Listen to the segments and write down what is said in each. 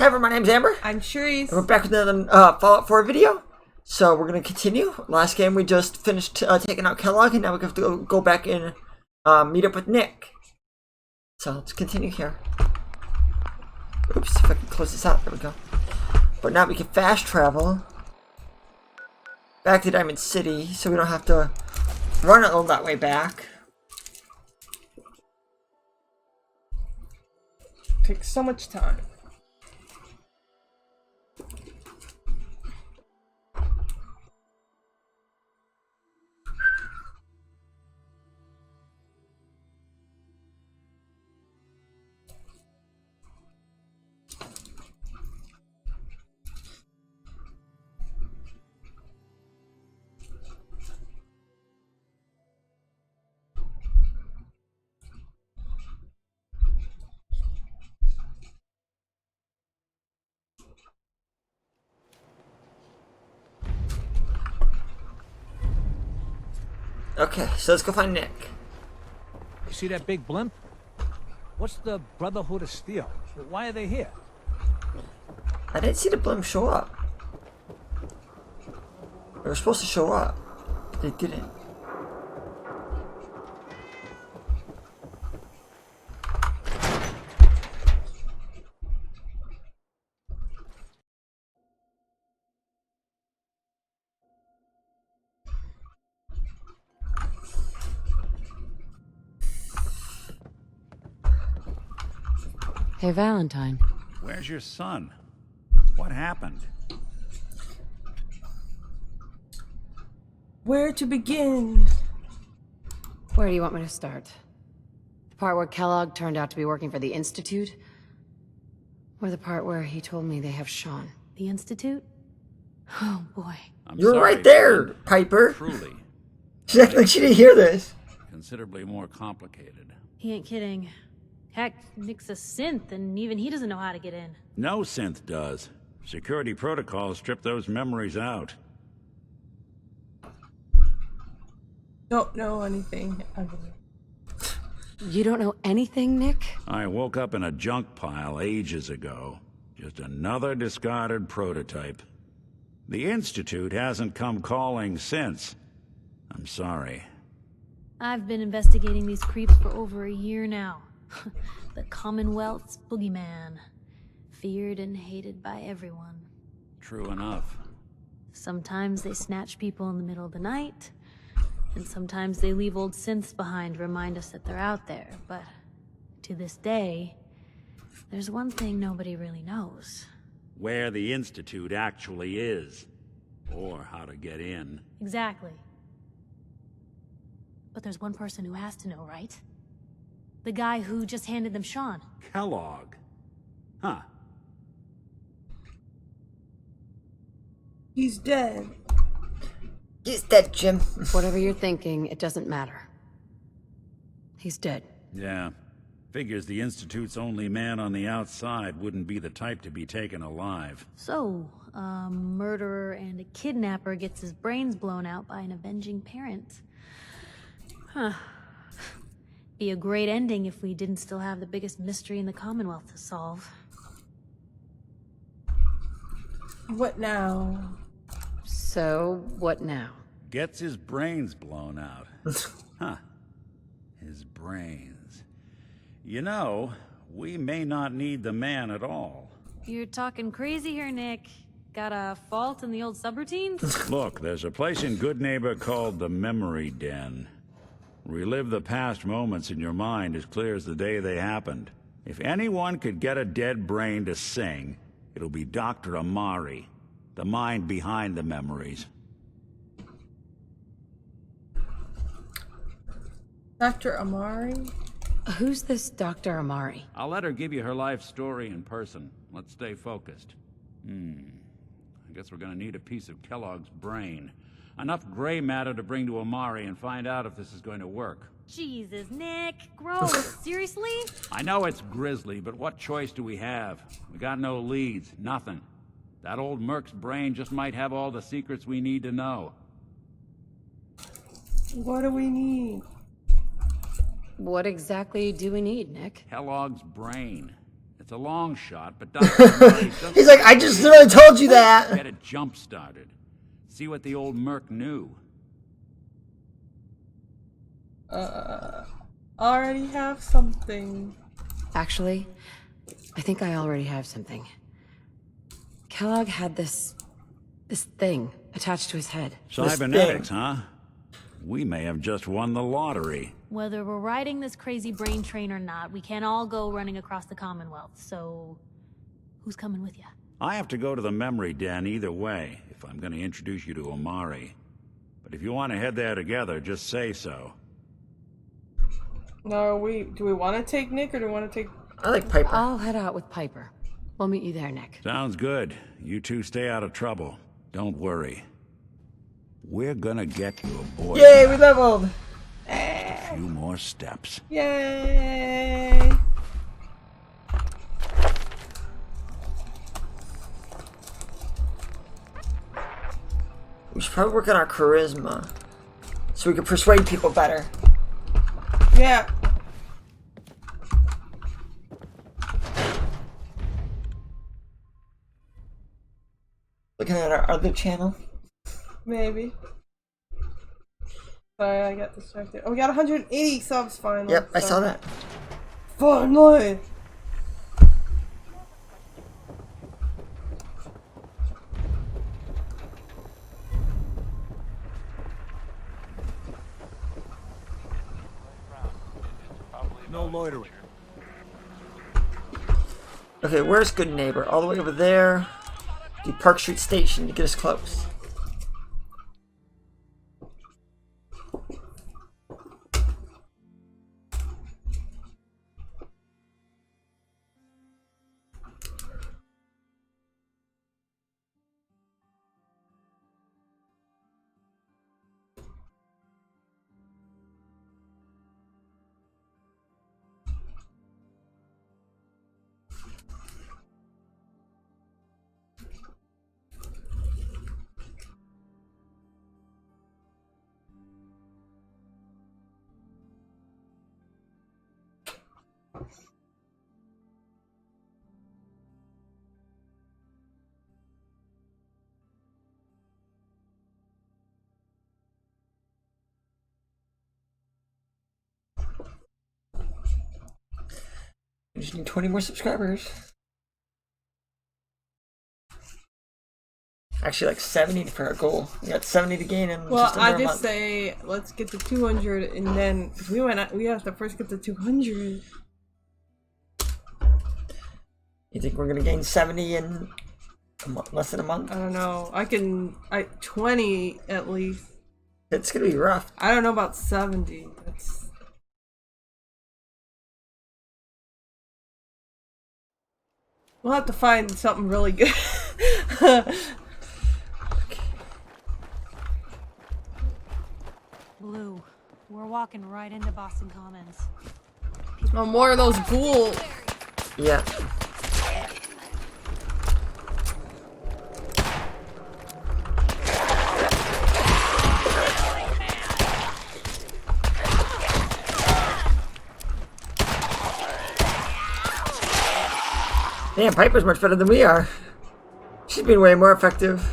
everyone, my name's Amber. I'm Charisse. And we're back with another Fallout 4 video. So we're going to continue. Last game we just finished taking out Kellogg, and now we have to go back and meet up with Nick. So let's continue here. Oops, if I can close this out. There we go. But now we can fast travel back to Diamond City, so we don't have to run all that way back. Takes so much time. Okay, so let's go find Nick. You see that big blimp? What's the Brotherhood of Steel? Why are they here? I didn't see the blimp show up. They were supposed to show up. They didn't. Hey, Valentine. Where's your son? What happened? Where to begin? Where do you want me to start? The part where Kellogg turned out to be working for the Institute? Or the part where he told me they have Sean? The Institute? Oh boy. You're sorry, right there, but Piper. Truly. She acted like she didn't hear this. Considerably more complicated. He ain't kidding. Heck, Nick's a synth, and even he doesn't know how to get in. No synth does. Security protocols strip those memories out. Don't know anything. You don't know anything, Nick? I woke up in a junk pile ages ago. Just another discarded prototype. The Institute hasn't come calling since. I'm sorry. I've been investigating these creeps for over a year now. The Commonwealth's boogeyman. Feared and hated by everyone. True enough. Sometimes they snatch people in the middle of the night, and sometimes they leave old synths behind to remind us that they're out there. But to this day, there's one thing nobody really knows. Where the Institute actually is. Or how to get in. Exactly. But there's one person who has to know, right? The guy who just handed them Sean. Kellogg. Huh. He's dead. He's dead, Jim. Whatever you're thinking, it doesn't matter. He's dead. Yeah. Figures the Institute's only man on the outside wouldn't be the type to be taken alive. So, a murderer and a kidnapper gets his brains blown out by an avenging parent. Huh. Be a great ending if we didn't still have the biggest mystery in the Commonwealth to solve. What now? So, what now? Gets his brains blown out. Huh. His brains. You know, we may not need the man at all. You're talking crazy here, Nick. Got a fault in the old subroutines? Look, there's a place in Good Neighbor called the Memory Den. Relive the past moments in your mind as clear as the day they happened. If anyone could get a dead brain to sing, it'll be Dr. Amari, the mind behind the memories. Dr. Amari? Who's this Dr. Amari? I'll let her give you her life story in person. Let's stay focused. I guess we're gonna need a piece of Kellogg's brain. Enough gray matter to bring to Amari and find out if this is going to work. Jesus, Nick. Gross. Seriously? I know it's grisly, but what choice do we have? We got no leads, nothing. That old Merc's brain just might have all the secrets we need to know. What do we need? What exactly do we need, Nick? Kellogg's brain. It's a long shot, but Dr. Murray just He's like, I just literally told you that. get it jump-started. See what the old merc knew. Already have something. Actually, I think I already have something. Kellogg had this thing attached to his head. Cybernetics, huh? We may have just won the lottery. Whether we're riding this crazy brain train or not, we can't all go running across the Commonwealth, so who's coming with you? I have to go to the memory den either way, if I'm going to introduce you to Omari. But if you want to head there together, just say so. No, do we want to take Nick or do we want to take... I like Piper. I'll head out with Piper. We'll meet you there, Nick. Sounds good. You two stay out of trouble. Don't worry. We're gonna get you a boy. Yay, we leveled. A few more steps. Yay! We should probably work on our charisma so we can persuade people better. Yeah. Looking at our other channel. Maybe. Sorry, I got distracted. Oh, we got 180 subs finally. Yep, I saw that. Finally! No loitering. Okay, where's Good Neighbor? All the way over there. The Park Street Station to get us close. We just need 20 more subscribers. Actually, like 70 for our goal. We got 70 to gain in Well, just under I a just month. say let's get to 200, and then if we have to first get to 200. You think we're gonna gain 70 in less than a month? I don't know. I 20 at least. It's gonna be rough. I don't know about 70. We'll have to find something really good. Blue, we're walking right into Boston Commons. Oh, more of those ghouls. Yeah. Damn, Piper's much better than we are. She's been way more effective.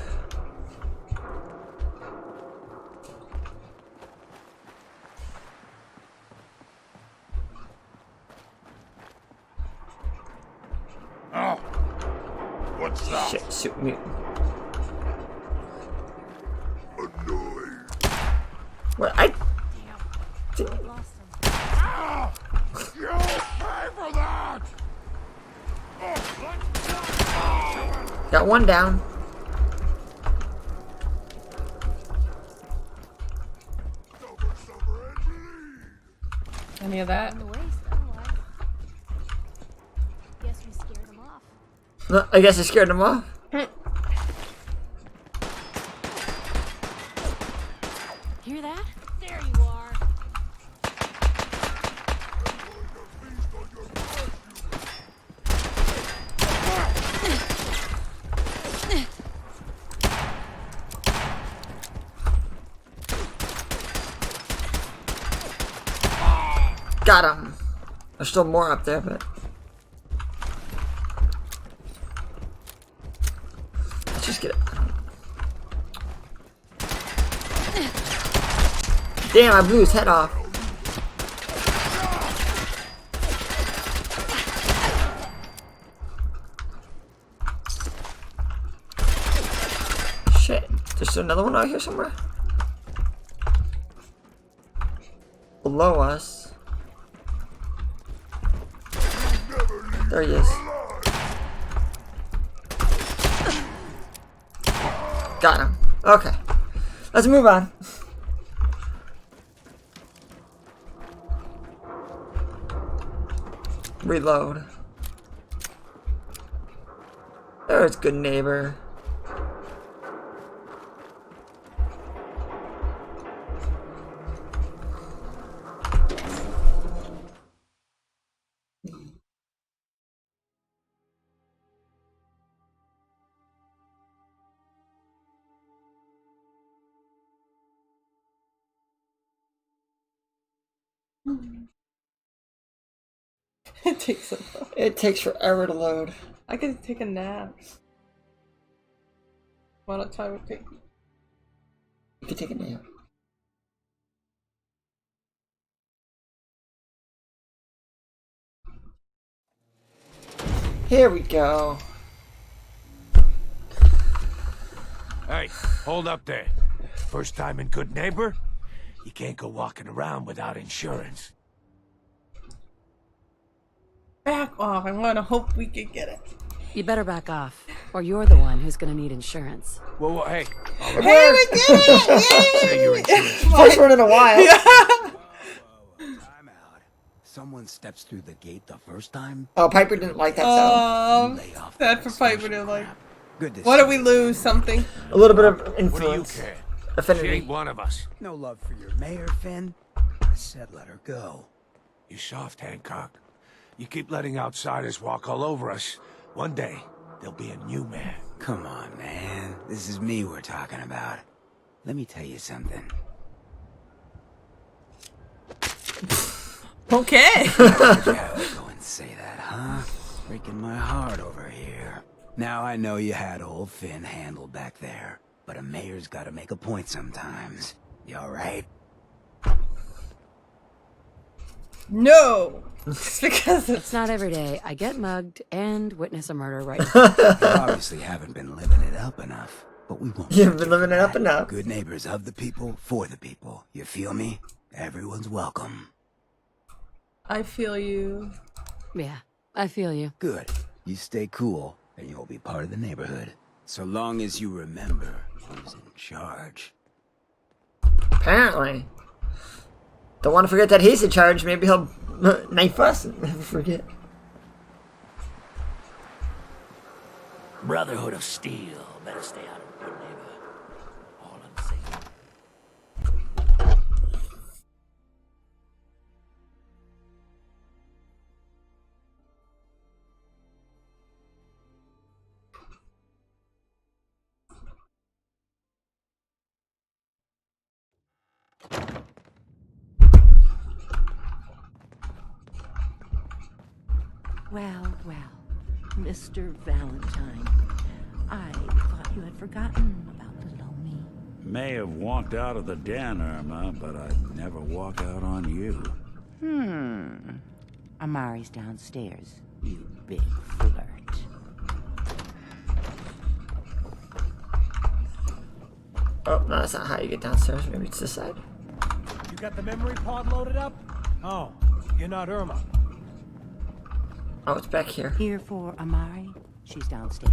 Oh, what's up? Shit, suit mutant. What? I didn't. Lost him. You pay for that! Got one down. Any of that? On the waist, otherwise. Guess we scared him off. I guess I scared him off. Hear that? There you are. Got him. There's still more up there, but Let's just get it. Damn, I blew his head off. Shit, there's another one out here somewhere? Below us. There he is. Got him. Okay. Let's move on. Reload. There's good neighbor. It takes a while. It takes forever to load. I could take a nap. What time would take? You can take a nap. Here we go. Hey, hold up there. First time in Good Neighbor? You can't go walking around without insurance. Back off. I want to hope we can get it. You better back off, or you're the one who's gonna need insurance. Whoa, hey. Hey, we did it! Say your insurance. First one in a while. I'm out. Someone steps through the gate the first time. Oh, Piper didn't like that sound. Lay off Sad that for Piper to social like. crap. Good to What see did we lose? Something? A little bit of What do you influence. care? She Affinity. ain't one of us. No love for your mayor, Finn. I said let her go. You soft, Hancock. You keep letting outsiders walk all over us. One day, there'll be a new man. Come on, man. This is me we're talking about. Let me tell you something. Okay. Yeah, go and say that, huh? Breaking my heart over here. Now I know you had old Finn handled back there, but a mayor's gotta make a point sometimes. You alright? No. It's because It's not every day I get mugged and witness a murder right You obviously haven't been living it up enough, but we won't. You've been living it up enough. Good neighbors of the people, for the people. You feel me? Everyone's welcome. I feel you. Yeah, I feel you. Good. You stay cool, and you'll be part of the neighborhood. So long as you remember who's in charge. Apparently. Don't want to forget that he's in charge. Maybe he'll knife us and never forget. Brotherhood of Steel. Better stay out of Good Neighbor. All unsafe. Well, Mr. Valentine, I thought you had forgotten about little me. May have walked out of the den, Irma, but I'd never walk out on you. Amari's downstairs, you big flirt. Oh, no, that's not how you get downstairs. Maybe it's this side. You got the memory pod loaded up? Oh, you're not Irma. Oh, it's back here. Here for Amari, she's downstairs.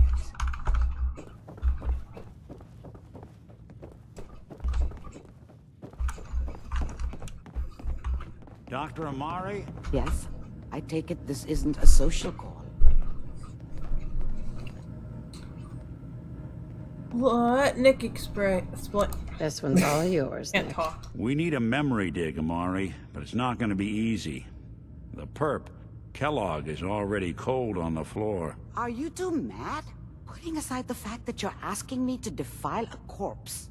Dr. Amari? Yes, I take it this isn't a social call. What? Nick explain. This one's all yours. Can't Nick. talk. We need a memory dig, Amari, but it's not going to be easy. The perp, Kellogg, is already cold on the floor. Are you two mad? Putting aside the fact that you're asking me to defile a corpse,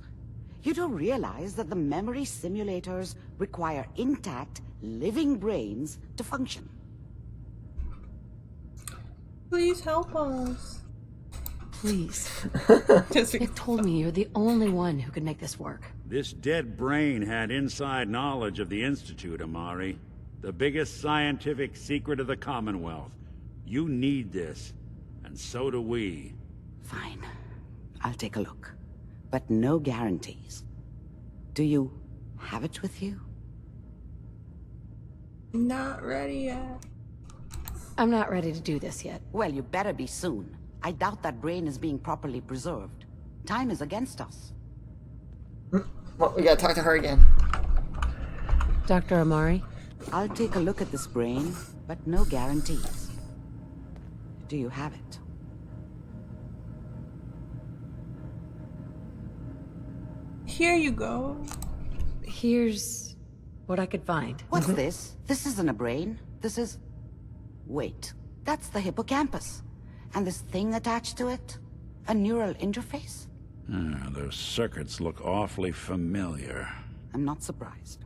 you do realize that the memory simulators require intact, living brains to function. Please help us. please. Just Nick told me you're the only one who could make this work. This dead brain had inside knowledge of the Institute, Amari. The biggest scientific secret of the Commonwealth. You need this, and so do we. Fine. I'll take a look. But no guarantees. Do you have it with you? not ready yet. I'm not ready to do this yet. Well, you better be soon. I doubt that brain is being properly preserved. Time is against us. Well, we gotta talk to her again. Dr. Amari? I'll take a look at this brain, but no guarantees. Do you have it? Here you go. Here's what I could find. What's this? This isn't a brain. This is... Wait. That's the hippocampus. And this thing attached to it? A neural interface? Those circuits look awfully familiar. I'm not surprised.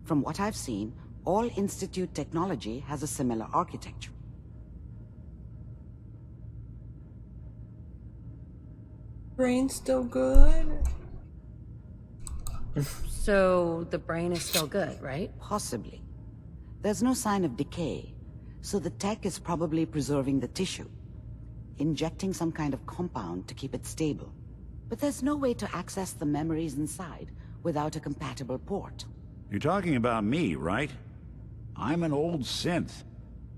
From what I've seen, all Institute technology has a similar architecture. Brain still good? So the brain is still good, right? Possibly. There's no sign of decay, so the tech is probably preserving the tissue, injecting some kind of compound to keep it stable. But there's no way to access the memories inside without a compatible port. You're talking about me, right? I'm an old synth.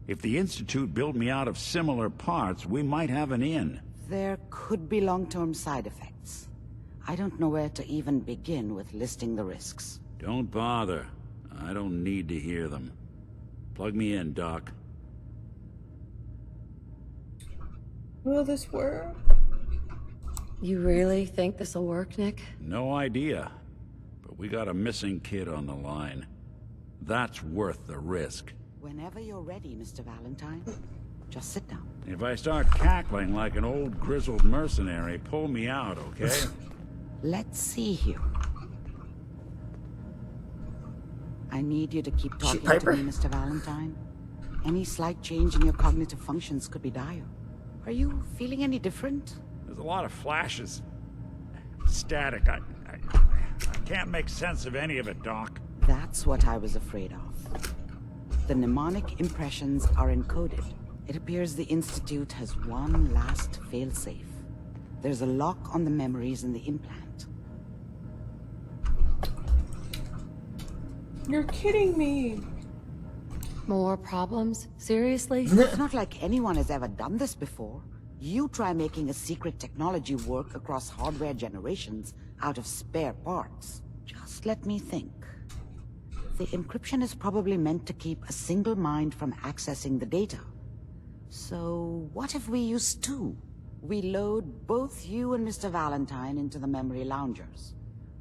If the Institute built me out of similar parts, we might have an in. There could be long-term side effects. I don't know where to even begin with listing the risks. Don't bother. I don't need to hear them. Plug me in, Doc. Will this work? You really think this'll work, Nick? No idea. But we got a missing kid on the line. That's worth the risk. Whenever you're ready, Mr. Valentine, just sit down. If I start cackling like an old grizzled mercenary, pull me out, okay? Let's see here. I need you to keep talking to Piper? me, Mr. Valentine. Any slight change in your cognitive functions could be dire. Are you feeling any different? There's a lot of flashes. Static. I can't make sense of any of it, Doc. That's what I was afraid of. The mnemonic impressions are encoded. It appears the Institute has one last failsafe. There's a lock on the memories in the implant. You're kidding me. More problems? Seriously? It's not like anyone has ever done this before. You try making a secret technology work across hardware generations out of spare parts. Just let me think. The encryption is probably meant to keep a single mind from accessing the data. So what if we use two? We load both you and Mr. Valentine into the memory loungers.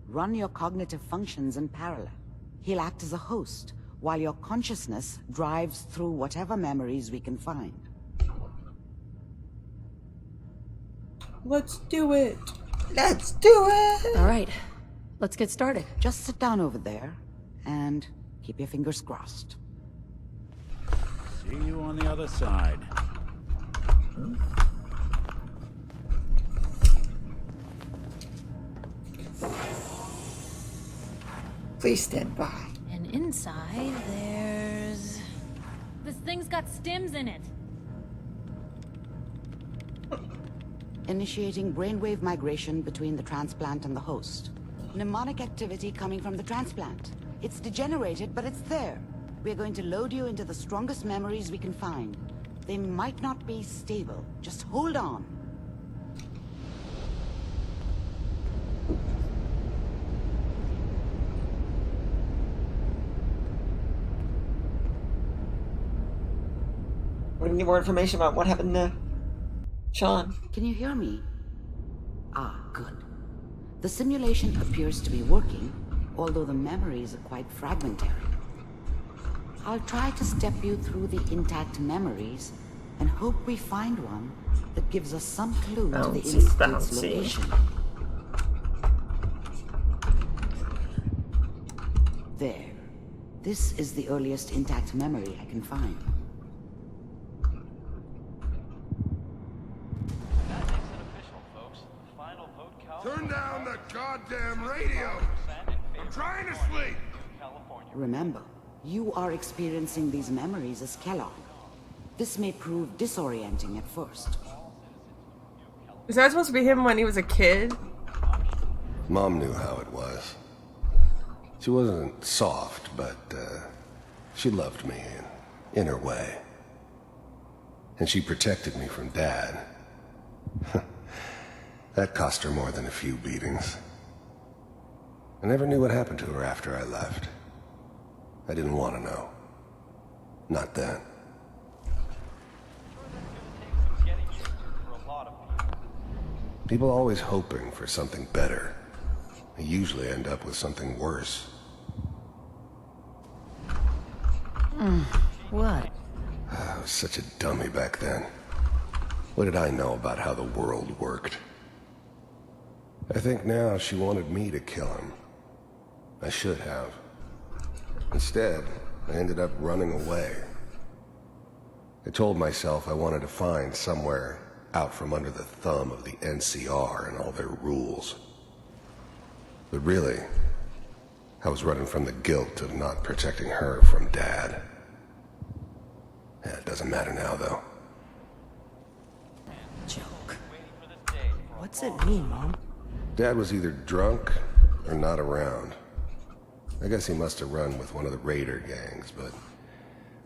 Run your cognitive functions in parallel. He'll act as a host, while your consciousness drives through whatever memories we can find. Let's do it. Let's do it! All right, let's get started. Just sit down over there, and keep your fingers crossed. See you on the other side. Please stand by. And inside, there's... This thing's got stims in it. Initiating brainwave migration between the transplant and the host. Mnemonic activity coming from the transplant. It's degenerated, but it's there. We're going to load you into the strongest memories we can find. They might not be stable. Just hold on. We need more information about what happened to Sean. Can you hear me? Ah, good. The simulation appears to be working, although the memories are quite fragmentary. I'll try to step you through the intact memories and hope we find one that gives us some clue to the Institute's location. There. This is the earliest intact memory I can find. Turn down the goddamn radio! I'm trying to sleep! Remember, you are experiencing these memories as Kellogg. This may prove disorienting at first. Is that supposed to be him when he was a kid? Mom knew how it was. She wasn't soft, but she loved me in her way. And she protected me from Dad. That cost her more than a few beatings. I never knew what happened to her after I left. I didn't want to know. Not then. People always hoping for something better. They usually end up with something worse. What? I was such a dummy back then. What did I know about how the world worked? I think now she wanted me to kill him. I should have. Instead, I ended up running away. I told myself I wanted to find somewhere out from under the thumb of the NCR and all their rules. But really, I was running from the guilt of not protecting her from Dad. Yeah, it doesn't matter now, though. Joke. What's it mean, Mom? Dad was either drunk or not around. I guess he must have run with one of the raider gangs, but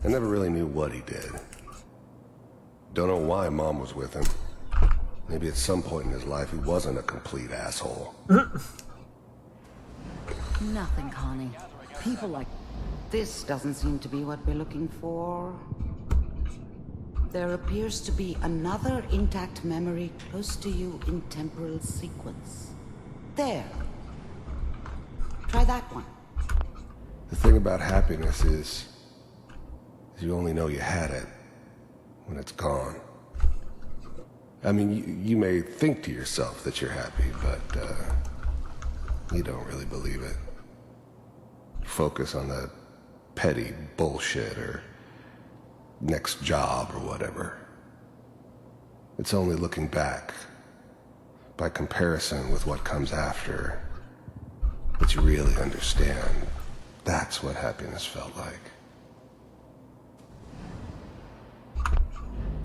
I never really knew what he did. Don't know why Mom was with him. Maybe at some point in his life he wasn't a complete asshole. Nothing, Connie. People like... This doesn't seem to be what we're looking for. There appears to be another intact memory close to you in temporal sequence. There. Try that one. The thing about happiness is you only know you had it when it's gone. I mean, you may think to yourself that you're happy, but you don't really believe it. Focus on the petty bullshit or next job or whatever. It's only looking back, by comparison with what comes after, that you really understand. That's what happiness felt like.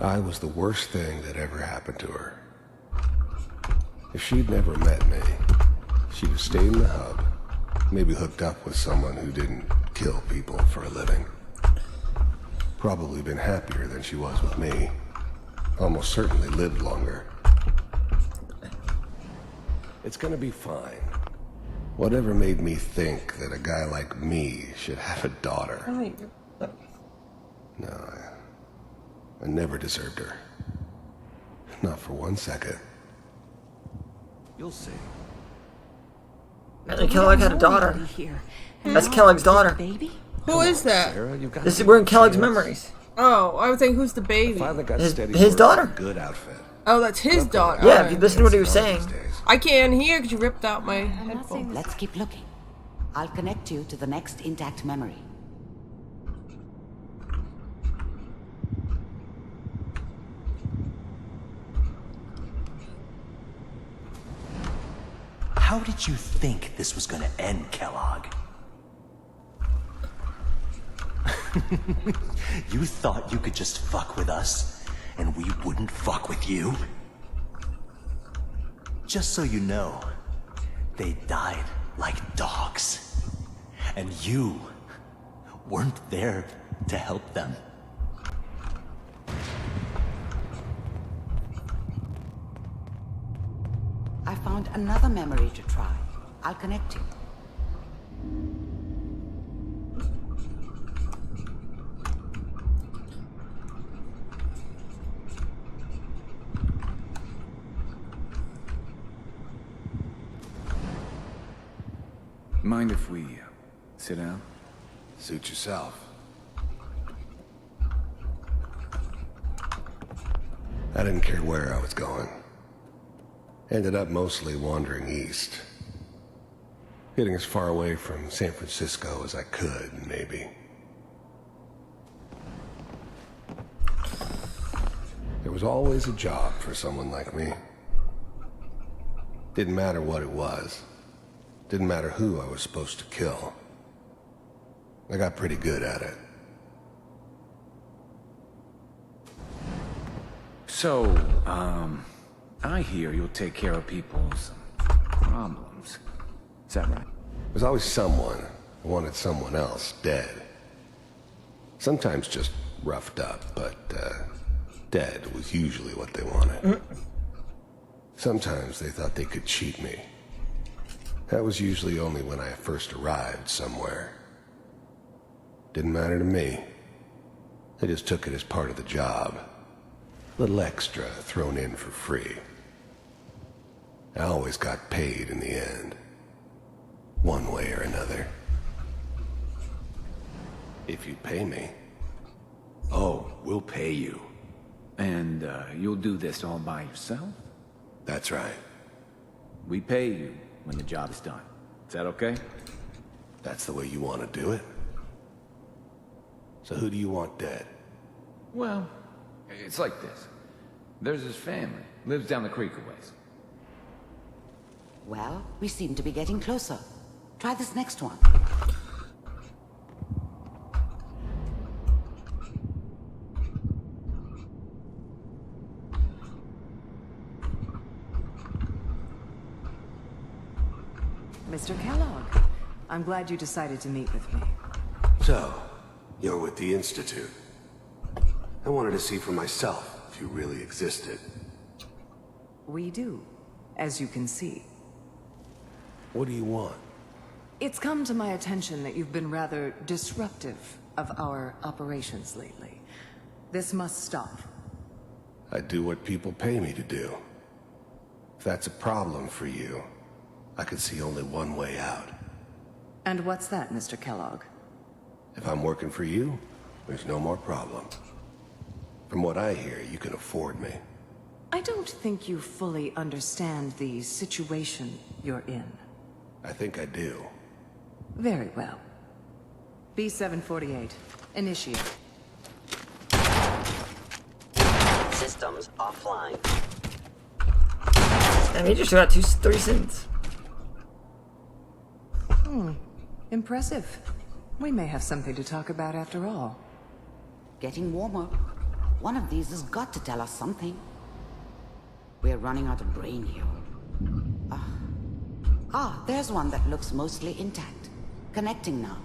I was the worst thing that ever happened to her. If she'd never met me, she'd have stayed in the hub, maybe hooked up with someone who didn't kill people for a living. Probably been happier than she was with me. Almost certainly lived longer. It's gonna be fine. Whatever made me think that a guy like me should have a daughter? No, I never deserved her. Not for 1 second. You'll see. And Kellogg had a daughter. That's Kellogg's daughter. Baby? Who is that? Sarah, you've got We're in Kellogg's memories. Oh, I was saying, who's the baby? Finally got His steady daughter. work, good outfit. Oh, that's his daughter. Yeah, if Alright. you listen to what he was saying. I can't hear because you ripped out my headphones. Let's keep looking. I'll connect you to the next intact memory. How did you think this was gonna end, Kellogg? You thought you could just fuck with us, and we wouldn't fuck with you? Just so you know, they died like dogs. And you weren't there to help them. I found another memory to try. I'll connect you. Mind if we sit down? Suit yourself. I didn't care where I was going. Ended up mostly wandering east. Getting as far away from San Francisco as I could, maybe. There was always a job for someone like me. Didn't matter what it was. Didn't matter who I was supposed to kill. I got pretty good at it. So, I hear you'll take care of people's problems. Is that right? There's always someone who wanted someone else dead. Sometimes just roughed up, but dead was usually what they wanted. Sometimes they thought they could cheat me. That was usually only when I first arrived somewhere. Didn't matter to me. They just took it as part of the job. Little extra thrown in for free. I always got paid in the end. One way or another. If you'd pay me. Oh, we'll pay you. And, you'll do this all by yourself? That's right. We pay you when the job's done. Is that okay? That's the way you want to do it? So who do you want dead? Well, it's like this. There's his family. Lives down the creek a ways. Well, we seem to be getting closer. Try this next one. Mr. Kellogg, I'm glad you decided to meet with me. So, you're with the Institute. I wanted to see for myself if you really existed. We do, as you can see. What do you want? It's come to my attention that you've been rather disruptive of our operations lately. This must stop. I do what people pay me to do. If that's a problem for you, I could see only one way out. And what's that, Mr. Kellogg? If I'm working for you, there's no more problem. From what I hear, you can afford me. I don't think you fully understand the situation you're in. I think I do. Very well. B-748, initiate. Systems offline. And he just got 3 cents. Impressive. We may have something to talk about after all. Getting warmer. One of these has got to tell us something. We're running out of brain here. There's one that looks mostly intact. Connecting now.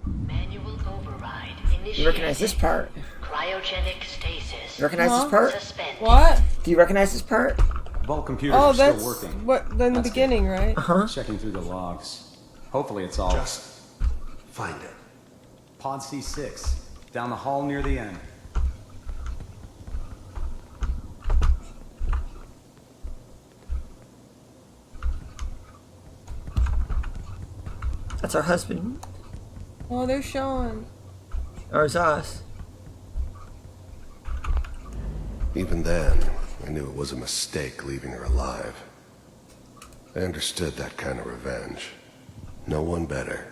Manual override initiated. You recognize this part? Cryogenic stasis. You recognize this part? Suspended. What? Do you recognize this part? Vault computers are still working. Oh, that's what in the beginning, right? Checking through the logs. Hopefully it's all... Just find it. Pod C6. Down the hall near the end. That's our husband. Oh, they're showing. Or it's us. Even then, I knew it was a mistake leaving her alive. I understood that kind of revenge. No one better.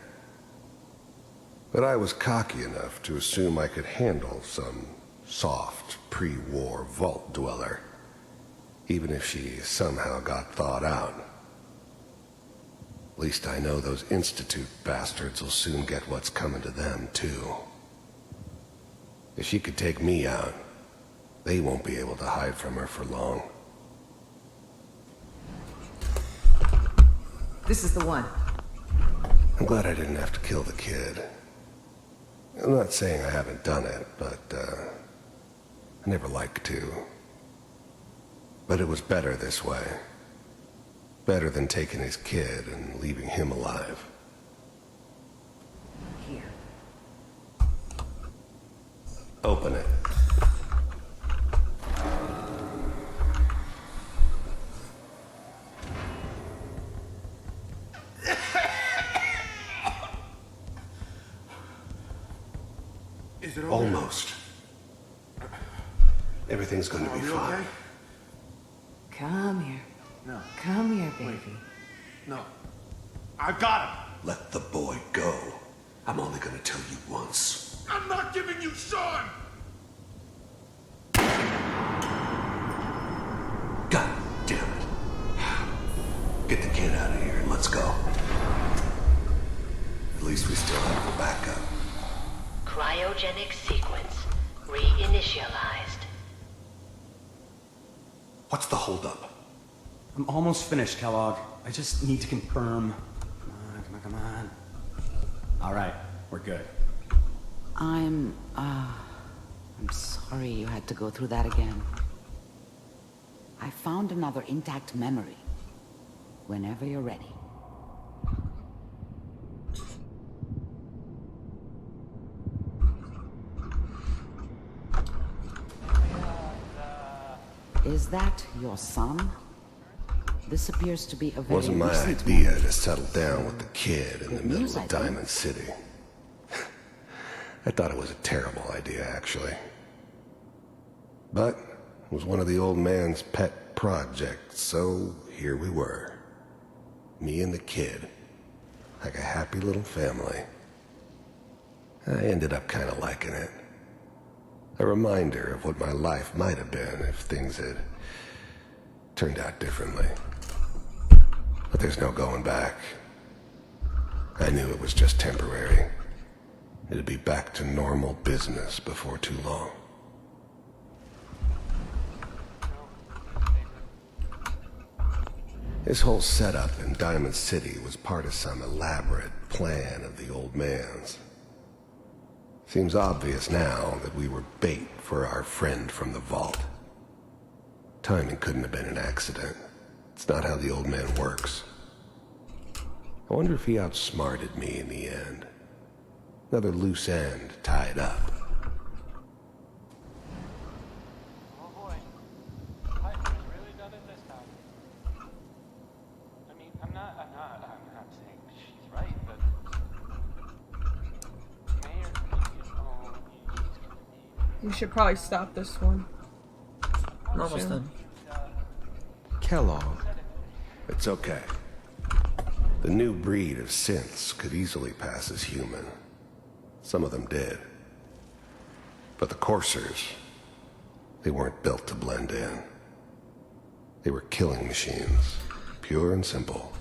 But I was cocky enough to assume I could handle some soft, pre-war vault dweller, even if she somehow got thawed out. At least I know those Institute bastards will soon get what's coming to them, too. If she could take me out, they won't be able to hide from her for long. This is the one. I'm glad I didn't have to kill the kid. I'm not saying I haven't done it, but, I never liked to. But it was better this way. Better than taking his kid and leaving him alive. Here. Open it. Is it over? Almost. Everything's going to be fine. Okay? Come here. No. Come here, baby. No. I got him. Let the boy go. I'm only going to tell you once. I'm not giving you Sean! God damn it. least we still have the backup. Cryogenic sequence reinitialized. What's the holdup? I'm almost finished, Kellogg. I just need to confirm. Come on. All right, we're good. I'm sorry you had to go through that again. I found another intact memory. Whenever you're ready. Is that your son? This appears to be a very Wasn't my recent idea memory. to settle down with the kid in the middle news, I of think. Diamond City. I thought it was a terrible idea, actually. But it was one of the old man's pet projects, so here we were. Me and the kid. Like a happy little family. I ended up kind of liking it. A reminder of what my life might have been if things had turned out differently. But there's no going back. I knew it was just temporary. It'd be back to normal business before too long. This whole setup in Diamond City was part of some elaborate plan of the old man's. Seems obvious now that we were bait for our friend from the vault. Timing couldn't have been an accident. It's not how the old man works. I wonder if he outsmarted me in the end. Another loose end tied up. Oh boy. Piper's really done it this time. I mean, I'm not saying she's right, but Mayor is home. He's gonna need. We should probably stop this one. I'm almost done. Kellogg. It's okay. The new breed of synths could easily pass as human. Some of them did. But the coursers, they weren't built to blend in. They were killing machines, pure and simple.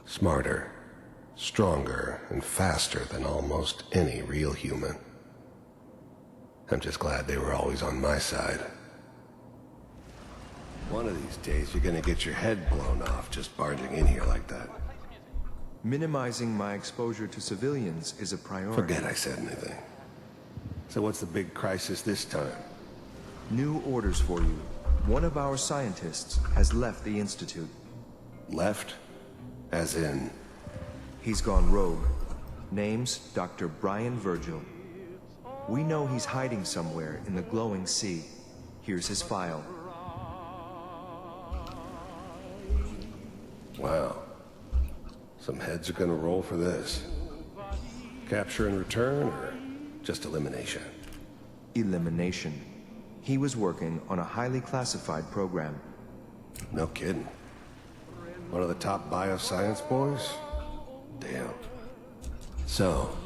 Smarter, stronger, and faster than almost any real human. I'm just glad they were always on my side. One of these days, you're gonna get your head blown off just barging in here like that. Minimizing my exposure to civilians is a priority. Forget I said anything. So what's the big crisis this time? New orders for you. One of our scientists has left the Institute. Left? As in? He's gone rogue. Name's Dr. Brian Virgil. We know he's hiding somewhere in the glowing sea. Here's his file. Wow. Some heads are gonna roll for this. Capture and return, or just elimination? Elimination. He was working on a highly classified program. No kidding. One of the top bioscience boys? Damn. So,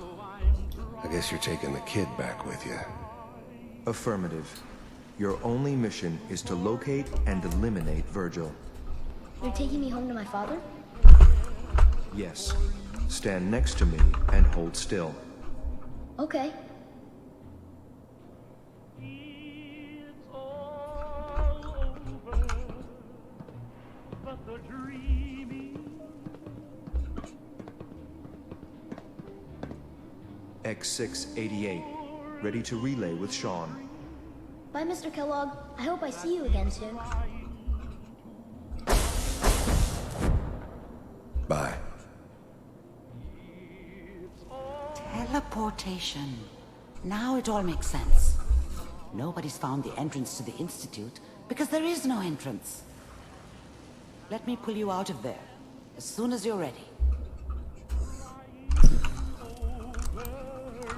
I guess you're taking the kid back with you. Affirmative. Your only mission is to locate and eliminate Virgil. You're taking me home to my father? Yes. Stand next to me and hold still. Okay. X688. Ready to relay with Sean. Bye, Mr. Kellogg. I hope I see you again soon. Bye. Teleportation. Now it all makes sense. Nobody's found the entrance to the Institute because there is no entrance. Let me pull you out of there as soon as you're ready.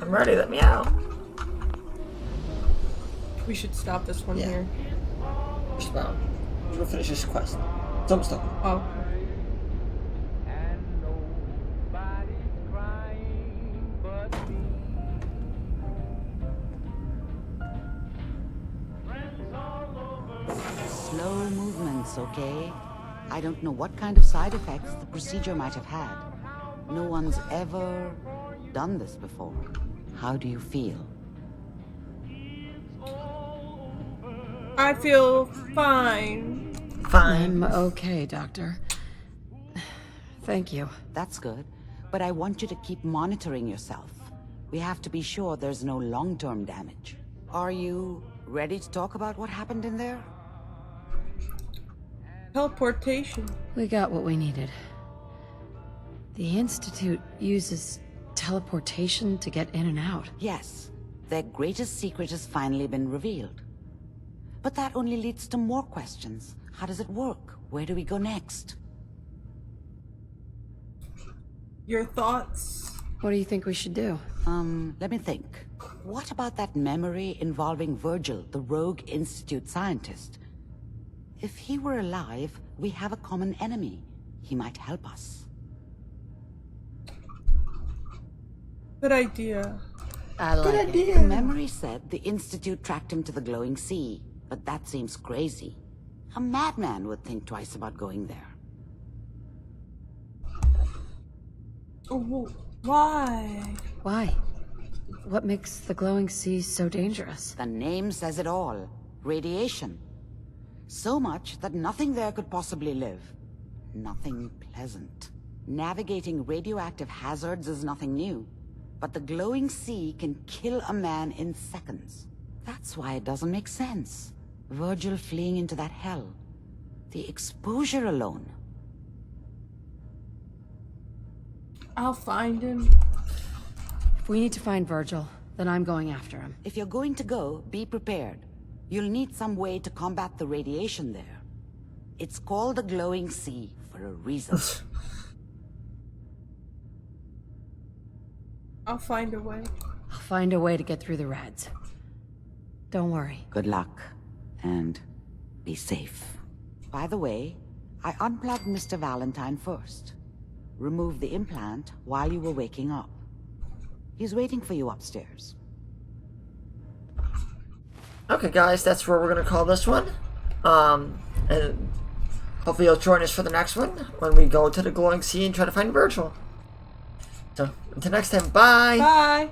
I'm ready, let me out. We should stop this one here. Just about. We're gonna finish this quest. It's almost done. Oh. Slow movements, okay? I don't know what kind of side effects the procedure might have had, No one's ever done this before. How do you feel? I feel fine. I'm okay, Doctor. Thank you. That's good. But I want you to keep monitoring yourself. We have to be sure there's no long-term damage. Are you ready to talk about what happened in there? Teleportation. We got what we needed. The Institute uses teleportation to get in and out. Yes. Their greatest secret has finally been revealed. But that only leads to more questions. How does it work? Where do we go next? Your thoughts? What do you think we should do? Let me think. What about that memory involving Virgil, the rogue Institute scientist? If he were alive, we have a common enemy. He might help us. Good idea. I like it. The memory said the Institute tracked him to the glowing sea, but that seems crazy. A madman would think twice about going there. Oh, why? Why? What makes the glowing sea so dangerous? The name says it all. Radiation. So much that nothing there could possibly live. Nothing pleasant. Navigating radioactive hazards is nothing new. But the glowing sea can kill a man in seconds. That's why it doesn't make sense. Virgil fleeing into that hell. The exposure alone. I'll find him. If we need to find Virgil, then I'm going after him. If you're going to go, be prepared. You'll need some way to combat the radiation there. It's called the glowing sea for a reason. I'll find a way. I'll find a way to get through the rads. Don't worry. Good luck. And be safe. By the way, I unplugged Mr. Valentine first. Removed the implant while you were waking up. He's waiting for you upstairs. Okay, guys, that's where we're gonna call this one. And hopefully you'll join us for the next one when we go to the glowing sea and try to find Virgil. So until next time, bye. Bye.